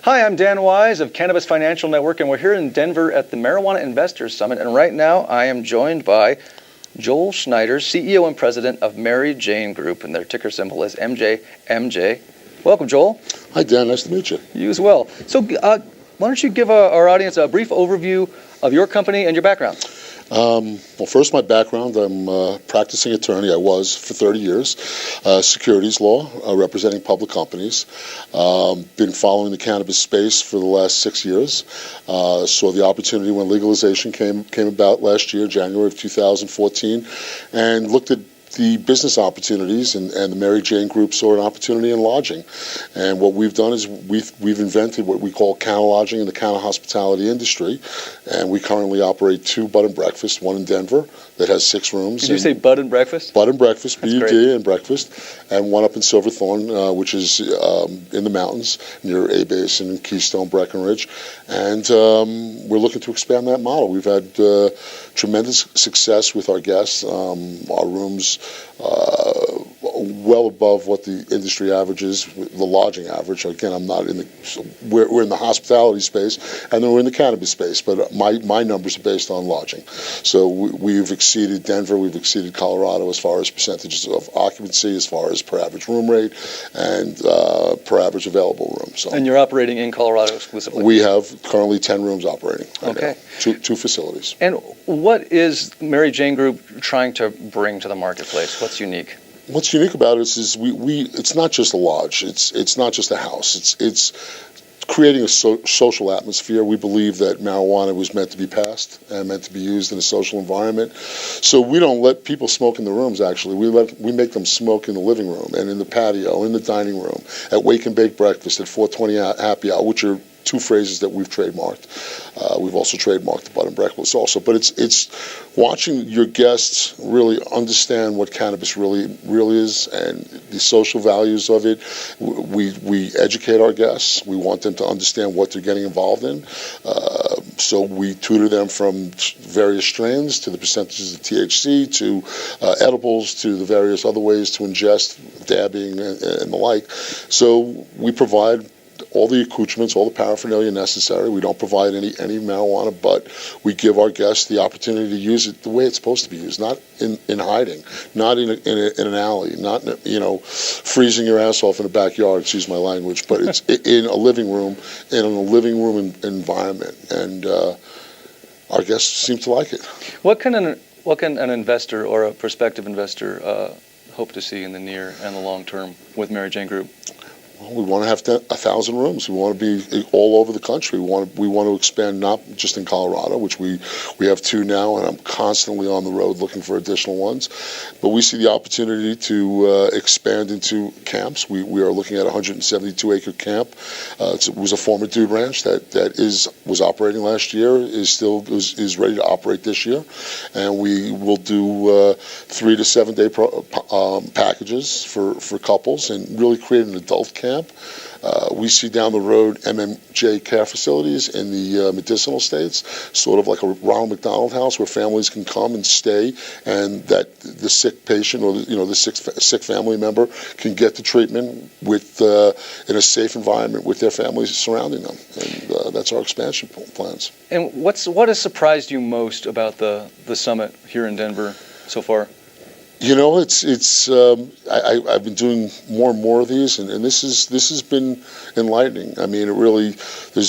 Hi, I'm Dan Wise of Cannabis Financial Network, and we're here in Denver at the Marijuana Investors Summit. And right now, I am joined by Joel Schneider, CEO and President of MaryJane Group, and their ticker symbol is MJMJ. Welcome, Joel. Hi, Dan. Nice to meet you. You as well. So, why don't you give our audience a brief overview of your company and your background? Well, first, my background. I'm a practicing attorney. I was for 30 years. Securities law, representing public companies. Been following the cannabis space for the last 6 years. Saw the opportunity when legalization came about last year, January of 2014, and looked at the business opportunities, and the MaryJane Group saw an opportunity in lodging. And what we've done is we've invented what we call counter lodging in the counter hospitality industry, and we currently operate 2 bed and breakfasts, one in Denver that has 6 rooms. Did you say bed and breakfast? Bed and breakfast, That's BUD great. and breakfast, and one up in Silverthorne, which is in the mountains near A Basin and Keystone, Breckenridge. And we're looking to expand that model. We've had tremendous success with our guests. Our rooms well above what the industry average is, the lodging average. Again, I'm not in the, so we're in the hospitality space, and then we're in the cannabis space, but my numbers are based on lodging. So we've exceeded Denver, we've exceeded Colorado as far as percentages of occupancy, as far as per average room rate, and per average available room. So, And you're operating in Colorado exclusively? We have currently 10 rooms operating right Okay. now, two facilities. And what is MaryJane Group trying to bring to the marketplace? What's unique? What's unique about it is it's not just a lodge. It's not just a house. It's creating a social atmosphere. We believe that marijuana was meant to be passed and meant to be used in a social environment. So we don't let people smoke in the rooms. Actually, we make them smoke in the living room and in the patio, in the dining room, at wake and bake breakfast, at 420 happy hour, which are 2 phrases that we've trademarked. We've also trademarked the bed and breakfast also. But it's watching your guests really understand what cannabis really is and the social values of it. We educate our guests. We want them to understand what they're getting involved in. So we tutor them from various strains to the percentages of THC to edibles to the various other ways to ingest, dabbing, and the like. So we provide all the accoutrements, all the paraphernalia necessary. We don't provide any marijuana, but we give our guests the opportunity to use it the way it's supposed to be used, not in hiding, not in an alley, not freezing your ass off in a backyard, excuse my language, but it's in a living room, in a living room environment, and our guests seem to like it. What can an investor or a prospective investor hope to see in the near and the long term with MaryJane Group? Well, we want to have 1,000 rooms. We want to be all over the country. We want to expand not just in Colorado, which we have 2 now, and I'm constantly on the road looking for additional ones. But we see the opportunity to expand into camps. We are looking at a 172-acre camp. It was a former dude ranch that was operating last year, is ready to operate this year, and we will do 3 to 7 day packages for couples and really create an adult camp. We see down the road MJMJ care facilities in the medicinal states, sort of like a Ronald McDonald House where families can come and stay, and that the sick patient or the sick family member can get the treatment in a safe environment with their families surrounding them, and that's our expansion plans. And what has surprised you most about the summit here in Denver so far? I've been doing more and more of these, and this has been enlightening. I mean, it really, there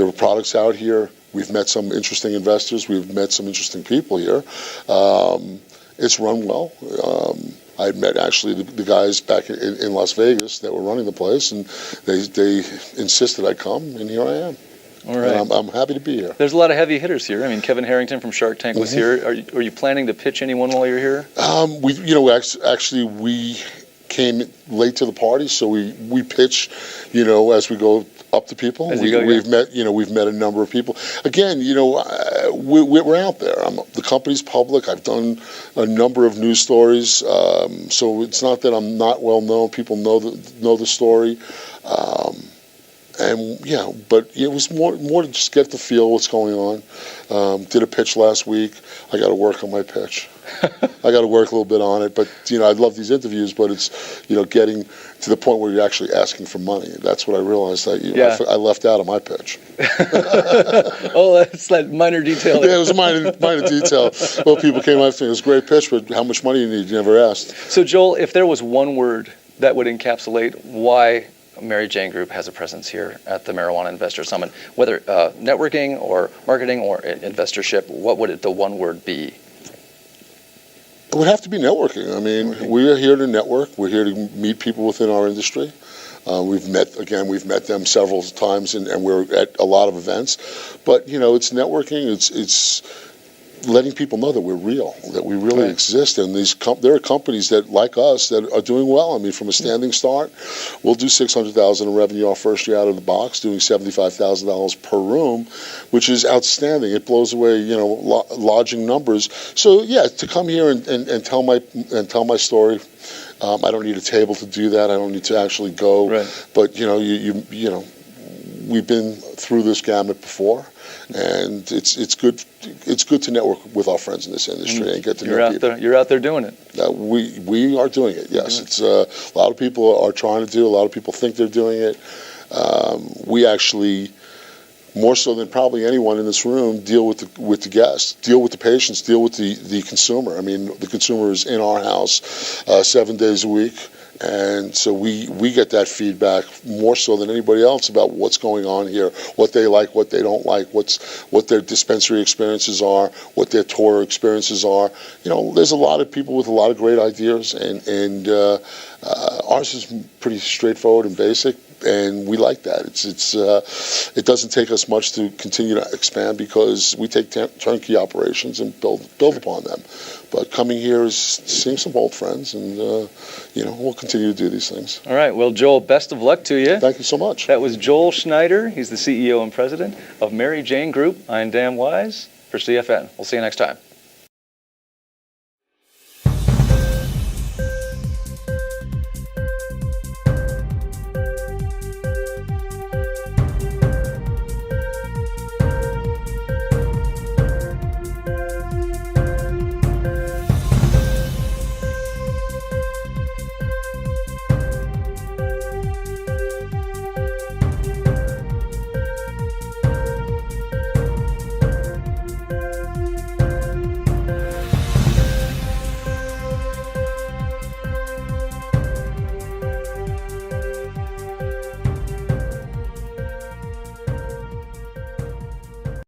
are products out here. We've met some interesting investors. We've met some interesting people here. It's run well. I met actually the guys back in Las Vegas that were running the place, and they insisted I come, and here I am. All right. I'm happy to be here. There's a lot of heavy hitters here. I mean, Kevin Harrington from Shark Tank was here. Are you planning to pitch anyone while you're here? We came late to the party, so we pitch, as we go up to people. We've met a number of people. Again, we're out there. The company's public. I've done a number of news stories, so it's not that I'm not well known. People know the story. and yeah, but it was more to just get the feel what's going on. Did a pitch last week. I got to work on my pitch. I got to work a little bit on it, but I love these interviews, but it's getting to the point where you're actually asking for money. That's what I realized that I left out of my pitch. Oh, that's that minor detail. Yeah, it was a minor detail. Well, people came up to me, it was a great pitch, but how much money you need? You never asked. So, Joel, if there was one word that would encapsulate why MaryJane Group has a presence here at the Marijuana Investor Summit, whether networking or marketing or investorship, what would the one word be? It would have to be networking. I mean, we are here to network. We're here to meet people within our industry. We've met them several times, and we're at a lot of events. But it's networking. It's letting people know that we're real, that we really exist, and there are companies that, like us, that are doing well. I mean, from a standing start, we'll do $600,000 in revenue our first year out of the box, doing $75,000 per room, which is outstanding. It blows away, lodging numbers. So yeah, to come here and tell my story. I don't need a table to do that. I don't need to actually go. Right. But we've been through this gamut before, and it's good to network with our friends in this industry and get to know people. You're out there doing it. We are doing it. Yes, it's a lot of people are trying to do. A lot of people think they're doing it. We actually, more so than probably anyone in this room, deal with the guests, deal with the patients, deal with the consumer. I mean, the consumer is in our house 7 days a week, and so we get that feedback more so than anybody else about what's going on here, what they like, what they don't like, what their dispensary experiences are, what their tour experiences are. There's a lot of people with a lot of great ideas, and ours is pretty straightforward and basic. And we like that. It doesn't take us much to continue to expand because we take turnkey operations and build upon them. But coming here is seeing some old friends, and we'll continue to do these things. All right. Well, Joel, best of luck to you. Thank you so much. That was Joel Schneider. He's the CEO and president of MaryJane Group. I'm Dan Wise for CFN. We'll see you next time.